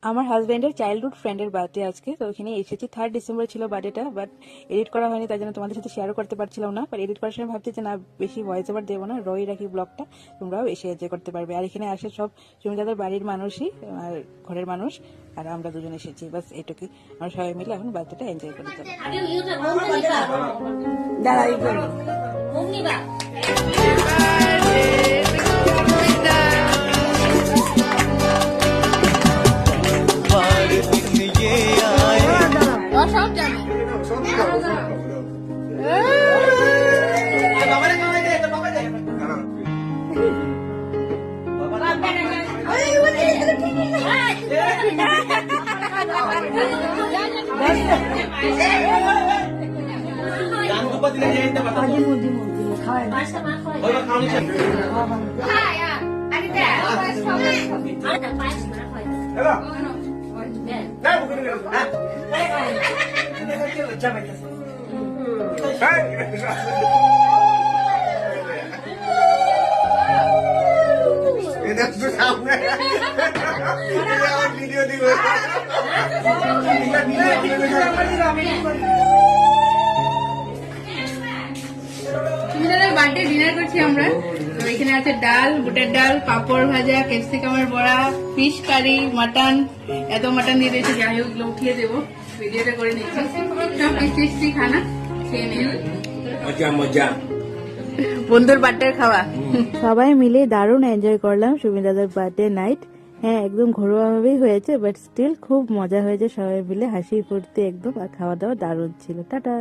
আমার হাজবেন্ডের চাইল্ডহুড ফ্রেন্ডের বার্থডে আজকে, তো এখানে এসেছি। 3 ডিসেম্বর ছিল বার্থডেটা, বাট এডিট করা হয়নি, তাই জন্য তোমাদের সাথে শেয়ারও করতে পারছিলাম না। বাট এডিট করার সময় ভাবছি যে না, বেশি ভয়েস ওভার দেবো না, রই রাখি ব্লগটা, তোমরাও এসে এনজয় করতে পারবে। আর এখানে আসে সব সুমিতাদের বাড়ির মানুষই, আর ঘরের মানুষ, আর আমরা দুজন এসেছি, বাস এটুকুই। আমরা সবাই মিলে এখন বার্থডেটা এনজয় করে যাবো। ভিডিও দিব বার্থডে ডিনার করছি আমরা। তো এখানে আছে ডাল, বুটের ডাল, পাপড় ভাজা, ক্যাপসিকামের বড়া, ফিশ কারি, মাটন। এত মাটন দিয়ে দিয়েছি, যাই হোক এগুলো উঠিয়ে দেবো, ভিডিওটা করে নিচ্ছি। সব টেস্টি খানা খেয়ে নিন, মজা মজা। বন্ধুর বার্থডে খাওয়া। সবাই মিলে দারুণ এনজয় করলাম সুমিতাদের বার্থডে নাইট। হ্যাঁ, একদম ঘরোয়া ভাবেই হয়েছে, বাট স্টিল খুব মজা হয়েছে। সবাই মিলে হাসি ফুর্তি একদম, আর খাওয়া দাওয়া দারুণ ছিল। টাটা।